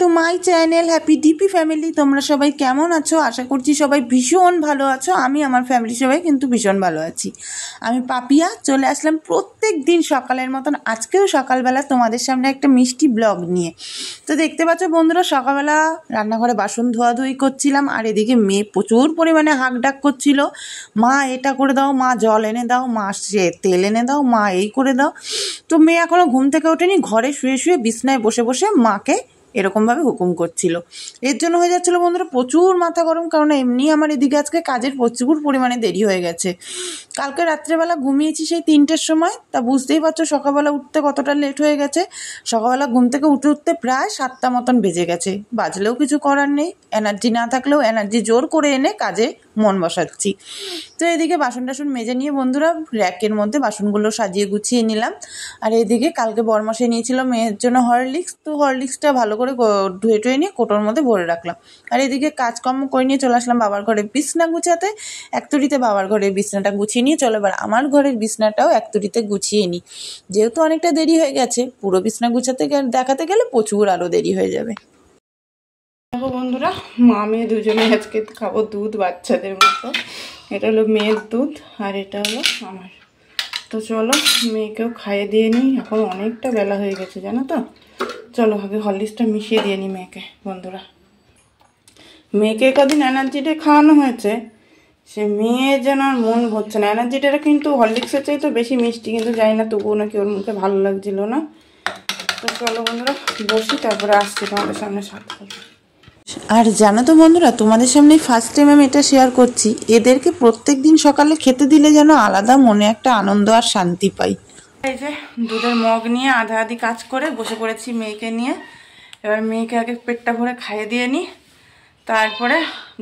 To my channel happy DP family. তোমরা সবাই কেমন আছো? আশা করছি সবাই ভীষণ ভালো আছো। আমি আমার ফ্যামিলি সবাই কিন্তু ভীষণ ভালো আছি। আমি পাপিয়া চলে আসলাম প্রত্যেক দিন সকালের মতন আজকেও সকালবেলা তোমাদের সামনে একটা মিষ্টি ব্লগ নিয়ে। তো দেখতে পাচ্ছ বন্ধুরা, সকালবেলা রান্নাঘরে বাসন ধোয়াধুয়ি করছিলাম, আর এদিকে মেয়ে প্রচুর পরিমাণে হাঁক ডাক করছিল, মা এটা করে দাও, মা জল এনে দাও, মা সে তেল এনে দাও, মা এই করে দাও। তো মেয়ে এখনও ঘুম থেকে ওঠেনি, ঘরে শুয়ে শুয়ে বিছনায় বসে বসে মাকে এরকমভাবে হুকুম করছিল। এর জন্য হয়ে যাচ্ছিলো বন্ধুরা প্রচুর মাথা গরম, কারণ এমনি আমার এদিকে আজকে কাজের প্রচুর পরিমাণে দেরি হয়ে গেছে। কালকে রাত্রেবেলা ঘুমিয়েছি সেই 3টের সময়, তা বুঝতেই পারছো সকালবেলা উঠতে কতটা লেট হয়ে গেছে। সকালবেলা ঘুম থেকে উঠতে উঠতে প্রায় 7টা মতন বেজে গেছে। বাজলেও কিছু করার নেই, এনার্জি না থাকলেও এনার্জি জোর করে এনে কাজে মন বসাচ্ছি। তো এদিকে বাসন টাসন মেজে নিয়ে বন্ধুরা র্যাকের মধ্যে বাসনগুলো সাজিয়ে গুছিয়ে নিলাম। আর এদিকে কালকে বরমাসে নিয়েছিল মেয়ের জন্য হরলিক্স, তো হরলিক্সটা ভালো করে ধুয়ে টুয়ে নিয়ে কোটোর মধ্যে ভরে রাখলাম। আর এদিকে কাজকর্ম করে নিয়ে চলে আসলাম বাবার ঘরে বিছনা গুছাতে। একতুড়িতে বাবার ঘরের বিছনাটা গুছিয়ে নিয়ে চলো এবার আমার ঘরের বিছনাটাও একতুড়িতে গুছিয়ে নিই, যেহেতু অনেকটা দেরি হয়ে গেছে। পুরো বিছনা গুছাতে দেখাতে গেলে প্রচুর আরও দেরি হয়ে যাবে। দেখো বন্ধুরা, মা মেয়ে দুজনে আজকে খাবো দুধ বাচ্চাদের মতো। এটা হলো মেয়ের দুধ আর এটা হলো আমার। তো চলো মেয়েকেও খাইয়ে দিয়ে নিই, এখন অনেকটা বেলা হয়ে গেছে জানো তো। চলো আগে হরলিক্সটা মিশিয়ে দিয়ে নিই মেয়েকে। বন্ধুরা মেয়েকে কদিন এনার্জিটা খাওয়ানো হয়েছে, সে মেয়ে যেন আর মন ভরছে না। এনার্জিটা কিন্তু হরলিক্সের চাই তো বেশি মিষ্টি, কিন্তু জানি না তবুও নাকি ওর মুখে ভালো লাগছিল না। তো চলো বন্ধুরা বসি, তারপরে আসছি তোমাদের সামনে সাথে। আর জানো তো বন্ধুরা, তোমাদের সামনে ফার্স্ট টাইম আমি এটা শেয়ার করছি, এদেরকে প্রত্যেক দিন সকালে খেতে দিলে যেন আলাদা মনে একটা আনন্দ আর শান্তি পাই। এই যে দুধের মগ নিয়ে আধা আধি কাজ করে বসে পড়েছি মেয়েকে নিয়ে। এবার মেয়েকে আগে পেটটা ভরে খাইয়ে দিয়ে নিই, তারপরে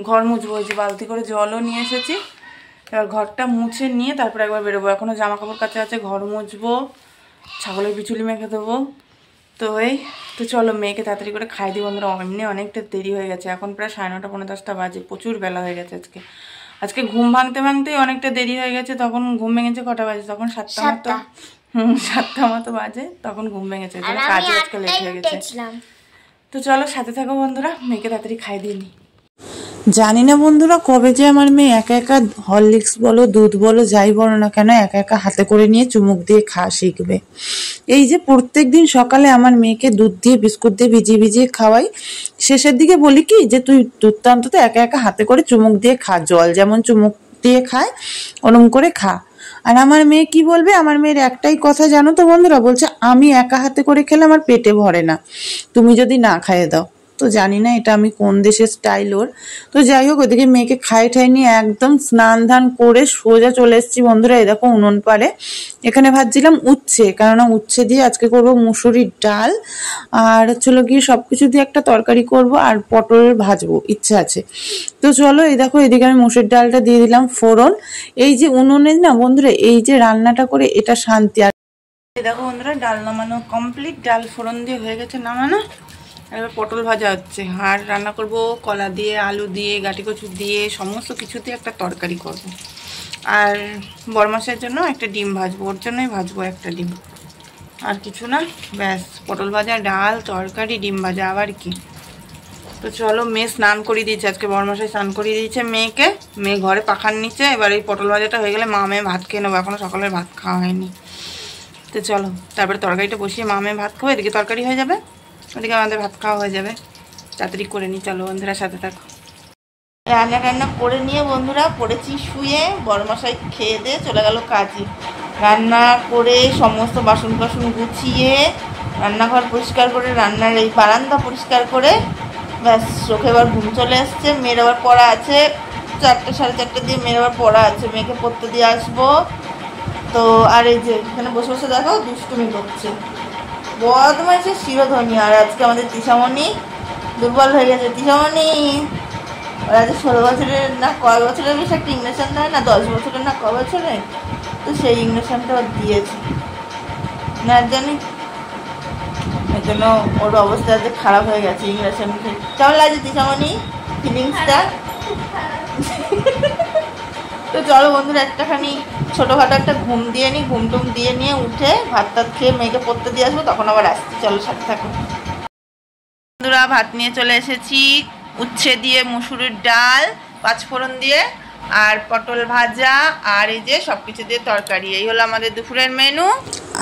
ঘর মুছবো। ওই যে বালতি করে জলও নিয়ে এসেছি, এবার ঘরটা মুছে নিয়ে তারপরে একবার বেরোবো। এখনও জামা কাপড় কাচা আছে, ঘর মুছবো, ছাগলের বিচুলি মেখে দেবো। তো তো চলো মেয়েকে তাড়াতাড়ি করে খাই দিই বন্ধুরা। এমনি অনেকটা দেরি হয়ে গেছে, এখন প্রায় 9:30 পৌনে 10টা বাজে, প্রচুর বেলা হয়ে গেছে আজকে ঘুম ভাঙতে ভাঙতেই অনেকটা দেরি হয়ে গেছে। তখন ঘুম ভেঙেছে কটা বাজে, তখন 7টা মতো 7টা মতো বাজে, তখন ঘুম ভেঙেছে। কাজে আজকে লেট হয়ে গেছে। তো চলো সাথে থাকো বন্ধুরা, মেয়েকে তাড়াতাড়ি খাই দিয়ে নিই। জানি না বন্ধুরা কবে যে আমার মেয়ে একা একা হরলিক্স বলো দুধ বলো যাই বলো না কেন একা একা হাতে করে নিয়ে চুমুক দিয়ে খাওয়া শিখবে। এই যে প্রত্যেক দিন সকালে আমার মেয়েকে দুধ দিয়ে বিস্কুট দিয়ে ভিজিয়ে ভিজিয়ে খাওয়াই, শেষের দিকে বলি কি যে তুই দুধটা অন্তত একা একা হাতে করে চুমুক দিয়ে খা, জল যেমন চুমুক দিয়ে খায় ওরম করে খা। আর আমার মেয়ে কি বলবে, আমার মেয়ের একটাই কথা জানো তো বন্ধুরা, বলছে আমি একা হাতে করে খেলে আমার পেটে ভরে না, তুমি যদি না খাইয়ে দাও। তো জানি না এটা আমি কোন দেশের স্টাইল ওর। তো যাই হোক ওদিকে মেয়েকে খাইয়ে ঠাই নিয়ে একদম স্নান ধান করে সোজা চলে এসেছি বন্ধুরা। এই দেখো উনুন পাড়ে এখানে ভাজছিলাম উচ্ছে, কেননা উচ্ছে দিয়ে আজকে করবো মুসুরির ডাল, আর হচ্ছিলো গিয়ে সবকিছু দিয়ে একটা তরকারি করব, আর পটল ভাজবো ইচ্ছা আছে। তো চলো এই দেখো এদিকে আমি মুসুরির ডালটা দিয়ে দিলাম ফোড়ন। এই যে উনুনে না বন্ধুরা এই যে রান্নাটা করে এটা শান্তি। আর এই দেখো বন্ধুরা ডাল নামানো কমপ্লিট, ডাল ফোড়ন দিয়ে হয়ে গেছে নামানো। এবার পটল ভাজা হচ্ছে, আর রান্না করব কলা দিয়ে, আলু দিয়ে, গাটি কচু দিয়ে, সমস্ত কিছু দিয়ে একটা তরকারি করব। আর বরমাসের জন্য একটা ডিম ভাজবো, ওর জন্যই ভাজবো একটা ডিম, আর কিছু না, ব্যাস পটল ভাজা, ডাল, তরকারি, ডিম ভাজা, আবার কি। তো চলো মেয়ে স্নান করিয়ে দিয়েছে, আজকে বরমাসায় স্নান করিয়ে দিয়েছে মেয়েকে। মেয়ে ঘরে পাখার নিচে, এবার এই পটল ভাজাটা হয়ে গেলে মা মেয়ে ভাত খেয়ে নেবো, এখনও সকালের ভাত খাওয়া হয়নি। তো চলো তারপরে তরকারিটা বসিয়ে মা মেয়ে ভাত খাবো, এদিকে তরকারি হয়ে যাবে, ওদিকে আমাদের ভাত খাওয়া হয়ে যাবে। তাড়াতাড়ি করে নিই, চলো বন্ধুরা সাথে থাকো। রান্না টান্না করে নিয়ে বন্ধুরা পড়েছি শুয়ে, বড়মশাই খেয়ে দিয়ে চলে গেল কাজে। রান্না করে সমস্ত বাসন বাসন গুছিয়ে রান্নাঘর পরিষ্কার করে রান্নার এই বারান্দা পরিষ্কার করে ব্যাস চোখে এবার ঘুম চলে এসছে। মেয়ের আবার পড়া আছে 4টে 4:30 দিয়ে, মেয়ের আবার পড়া আছে, মেয়েকে পড়তে দিয়ে আসবো। তো আর এই যে এখানে বসে বসে দেখো দুষ্টুমি করছে, বদমাইশের শিরোধনী। আর আজকে আমাদের তিশামণি দুর্বল হয়ে গেছে। তিশামণি ওরা যে 16 বছরের না কয় বছরের বেশি একটা ইঞ্জেকশন দেয় না, 10 বছরের না কয় বছরের, তো সেই ইঞ্জেকশনটা ওর দিয়েছে না জানি, এর জন্য ওর অবস্থা যে খারাপ হয়ে গেছে ইঞ্জেকশন। কেমন লাগছে তিশামণি ফিলিংসটা? তো চলো বন্ধুরা একটাখানি ছোটোখাটো একটা ঘুম দিয়ে নিই, ঘুম টুম দিয়ে নিয়ে উঠে ভাত টাত খেয়ে মেয়েকে পড়তে দিয়ে আসবো, তখন আবার আসছি। চলো সাথে থাকো। বন্ধুরা ভাত নিয়ে চলে এসেছি, উচ্ছে দিয়ে মুসুরির ডাল, পাঁচফোড়ন দিয়ে, আর পটল ভাজা, আর এই যে সবকিছু দিয়ে তরকারি। এই হলো আমাদের দুপুরের মেনু।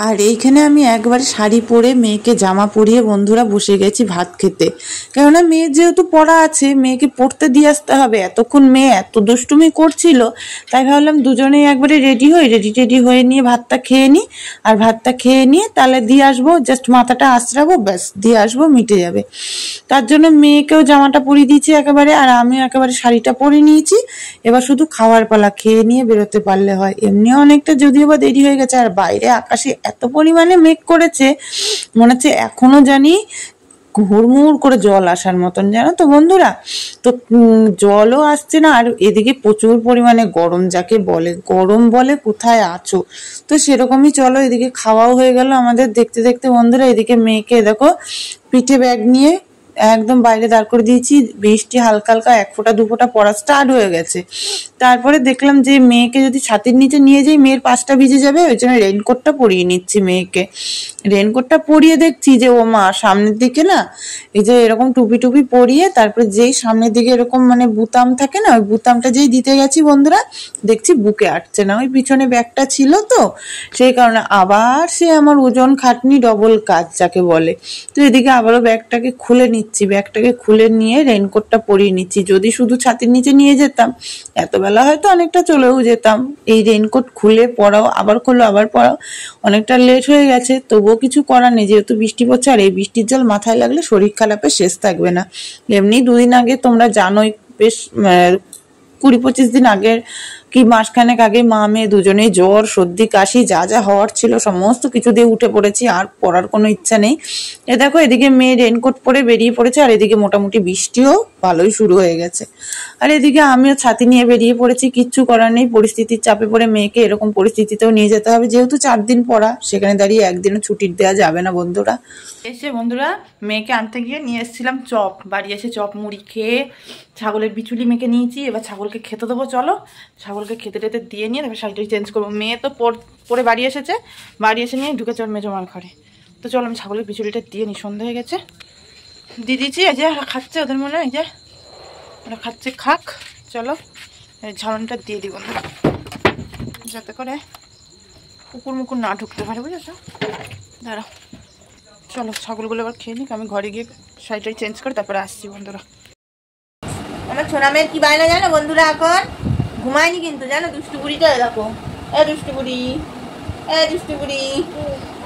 আর এইখানে আমি একবার শাড়ি পরে মেয়েকে জামা পরিয়ে বন্ধুরা বসে গেছি ভাত খেতে, কেননা মেয়ের যেহেতু পড়া আছে, মেয়েকে পড়তে দিয়ে আসতে হবে। এতক্ষণ মেয়ে এত দুষ্টুমি করছিল, তাই ভাবলাম দুজনেই একবারে রেডি হয়ে নিয়ে ভাতটা খেয়ে নিই। আর ভাতটা খেয়ে নিয়ে তাহলে দিয়ে আসবো, জাস্ট মাথাটা আঁচড়াবো, ব্যাস দিয়ে আসবো, মিটে যাবে। তার জন্য মেয়েকেও জামাটা পরিয়ে দিয়েছি একেবারে, আর আমিও একেবারে শাড়িটা পরে নিয়েছি। এবার শুধু খাওয়ার পালা, খেয়ে নিয়ে বেরোতে পারলে হয়। এমনিও অনেকটা যদিও বা দেরি হয়ে গেছে, আর বাইরে আকাশে এত পরিমাণে মেঘ করেছে, মনে হচ্ছে এখনো জানি হুড়মুড় করে জল আসার মতন, জানো তো বন্ধুরা। তো জলও আসছে না, আর এদিকে প্রচুর পরিমাণে গরম, যাকে বলে গরম বলে কোথায় আছো। তো সেরকমই চলো, এদিকে খাওয়াও হয়ে গেল আমাদের দেখতে দেখতে বন্ধুরা। এদিকে মেয়েকে দেখো পিঠে ব্যাগ নিয়ে একদম বাইরে দাঁড় করে দিয়েছি। বৃষ্টি হালকা হালকা 1 ফোঁটা 2 ফোঁটা পড়া স্টার্ট হয়ে গেছে। তারপরে দেখলাম যে মেয়েকে যদি ছাতির নিচে নিয়ে যাই মেয়ের পাশটা ভিজে যাবে, ওই জন্য রেইনকোটটা পরিয়ে নিচ্ছি মেয়েকে। রেইনকোটটা পরিয়ে দেখছি যে ও মা সামনের দিকে না এই যে এরকম টুপি পরিয়ে, তারপরে যেই সামনের দিকে এরকম মানে বুতাম থাকে না, ওই বুতামটা যেই দিতে গেছি বন্ধুরা, দেখছি বুকে আটছে না। ওই পিছনে ব্যাগটা ছিল তো, সেই কারণে আবার সে আমার ওজন খাটনি ডবল কাজ যাকে বলে। তো এদিকে আবারও ব্যাগটাকে খুলে নিচ্ছি, ব্যাগটাকে খুলে নিয়ে রেইনকোটটা পরিয়ে নিচ্ছি। যদি শুধু ছাতির নিচে নিয়ে যেতাম এত বেলা হয়তো অনেকটা চলেও যেতাম। এই রেইনকোট খুলে পরাও, আবার খুললো আবার পরাও, অনেকটা লেট হয়ে গেছে। তবুও কিছু করার নেই, যেহেতু বৃষ্টি পড়ছে, আর এই বৃষ্টির জল মাথায় লাগলে শরীর খারাপের শেষ থাকবে না। এমনি 2 দিন আগে তোমরা জানোই, বেশ 20-25 দিন আগের কি মাসখানেক আগে মা মেয়ে দুজনেই জ্বর সর্দি কাশি যা যা হওয়ার ছিল সমস্ত কিছু দিয়ে উঠে পড়েছি, আর পড়ার কোনো ইচ্ছা নেই। এ দেখো এদিকে মেয়ে রেইনকোট পরে বেরিয়ে পড়েছে, আর এদিকে মোটামুটি বৃষ্টিও ভালোই শুরু হয়ে গেছে। আর এদিকে আমিও ছাতি নিয়ে বেরিয়ে পড়েছি, কিচ্ছু করার নেই। পরিস্থিতির চাপে পড়ে মেয়েকে এরকম পরিস্থিতিতেও নিয়ে যেতে হবে, যেহেতু 4 দিন পড়া, সেখানে দাঁড়িয়ে একদিনও ছুটির দেওয়া যাবে না বন্ধুরা। এসে বন্ধুরা মেয়েকে আনতে গিয়ে নিয়ে এসেছিলাম চপ, বাড়ি এসে চপ মুড়ি খেয়ে ছাগলের বিচুলি মেখে নিয়েছি। এবার ছাগলকে খেতে দেবো, চলো ছাগলকে খেতে টেতে দিয়ে নিয়ে তারপর শাড়িটা চেঞ্জ করবো। মেয়ে তো পরে বাড়ি এসেছে, বাড়ি এসে নিয়ে ঢুকে চল মেজো মার ঘরে। তো চলো আমি ছাগলের বিচুলিটা দিয়ে নিই, সন্ধ্যা হয়ে গেছে। দিয়ে দিয়েছি, এই যে ওরা খাচ্ছে, ওদের মনে হয় যে ওরা খাচ্ছে, খাক। চলো ঝালনটা দিয়ে দিব না, যাতে করে কুকুর মুকুর না ঢুকতে পারে, বুঝেছো। দাঁড়াও, চলো ছাগলগুলো এবার খেয়ে নিক, আমি ঘরে গিয়ে শাড়িটাই চেঞ্জ করে তারপরে আসছি বন্ধুরা। আমার ছোনা মেয়ের কি বায়না জানো বন্ধুরা, এখন ঘুমায়নি কিন্তু জানো, দুষ্টু বুড়িটা দেখো, দুষ্টু বুড়ি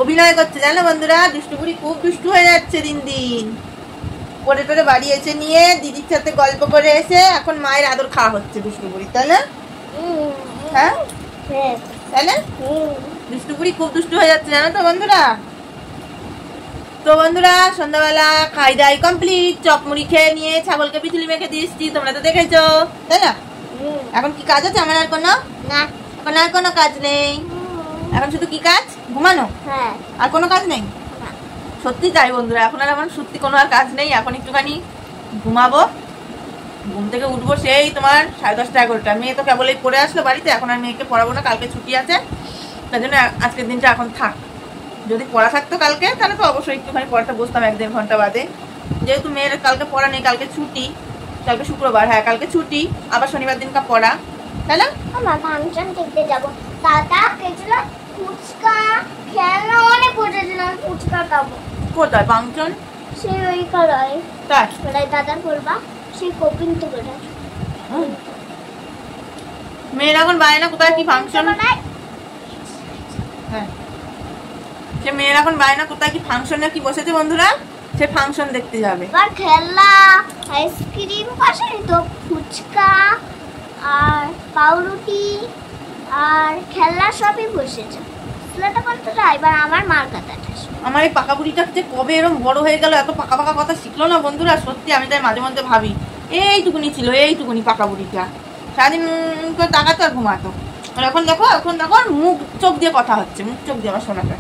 অভিনয় করছে জানো বন্ধুরা। দুষ্টু বুড়ি খুব দুষ্টু হয়ে যাচ্ছে দিন দিন। পরে টোরে বাড়ি এসে নিয়ে দিদির সাথে গল্প করে এসে এখন মায়ের আদর খাওয়া হচ্ছে দুষ্টু বুড়ি, তাই না? হ্যাঁ তাই না? দুষ্টু বুড়ি খুব দুষ্টু হয়ে যাচ্ছে জানো তো বন্ধুরা। তো বন্ধুরা সন্ধ্যাবেলা খাই দাই কমপ্লিট, চপ মুড়ি খেয়ে নিয়ে ছাগলকে বিচুলি মেখে দিয়েছি, তোমরা তো দেখেছো তাই না। এখন কি কাজ আছে আমার? আর কোনো না, এখন আর কোনো কাজ নেই। এখন শুধু কি কাজ? ঘুমানো। আর কোনো কাজ নেই, সত্যি তাই বন্ধুরা। এখন আর আমার সত্যি কোনো আর কাজ নেই। এখন একটুখানি ঘুমাবো, ঘুম থেকে উঠবো সেই তোমার 10:30 11টা। মেয়ে তো কেবলই পড়ে আসলো বাড়িতে, এখন আর মেয়েকে পড়াবো না, কালকে ছুটি আছে। তার জন্য আজকের দিনটা এখন থাক। যদি পড়া থাকতো কালকে তাহলে তো অবশ্যই একটুখানি পড়াটা বসতাম 1-1.5 ঘন্টা বাদে। যেহেতু মেয়ের কালকে পড়া নেই, কালকে ছুটি, কালকে শুক্রবার, হ্যাঁ কালকে ছুটি, আবার শনিবার দিনকা পড়া, তাই না? আমার ফাংশন দেখতে যাবো। দাদা কেছিল ফুচকা খেলনা অনেক পড়েছিলাম, ফুচকা খাবো। কোথায় ফাংশন? সেই ওই কলাই তাই কলাই দাদার করবা, সেই কপিন তো করে। মেয়ের এখন বায়না কোথায় কি ফাংশন, হ্যাঁ সে মেয়ের এখন বায়না কোথায় কি ফাংশনে কি বসেছে বন্ধুরা, সে ফাংশন দেখতে যাবে। আর খেলনা আইসক্রিম পাশে তো ফুচকা আর পাউরুটি আর খেলনা সবই বসেছে। এবার আমার মার কথাটা, আমার এই পাকা বুড়িটা যে কবে এরকম বড় হয়ে গেল, এত পাকা পাকা কথা শিখলো না বন্ধুরা। সত্যি আমি তাই মাঝে মধ্যে ভাবি এইটুকুনি ছিল, এইটুকুনি পাকা বুড়িটা, সারাদিন করে তাকাতো আর ঘুমাতো। আর এখন দেখো মুখ চোখ দিয়ে কথা হচ্ছে, মুখ চোখ দিয়ে আমার শোনাটা।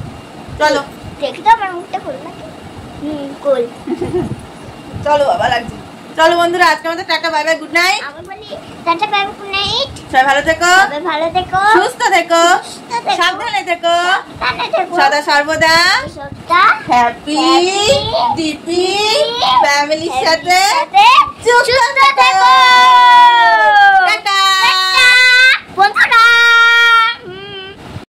চলো দেখি তো আমার মুখটা খোল নাকি। খোল। চলো বাবা লাগছে। চলো বন্ধুরা, আজকে আমাদের tata, bye bye, good night. আমি বলি tata, bye bye, good night. সবাই ভালো থেকো, সবাই ভালো থেকো, সুস্থ থেকো, সাবধানে থেকো, সাবধানে থেকো, সদা সর্বদা সদা হ্যাপি ডিপি ফ্যামিলির সাথে যুক্ত থেকো।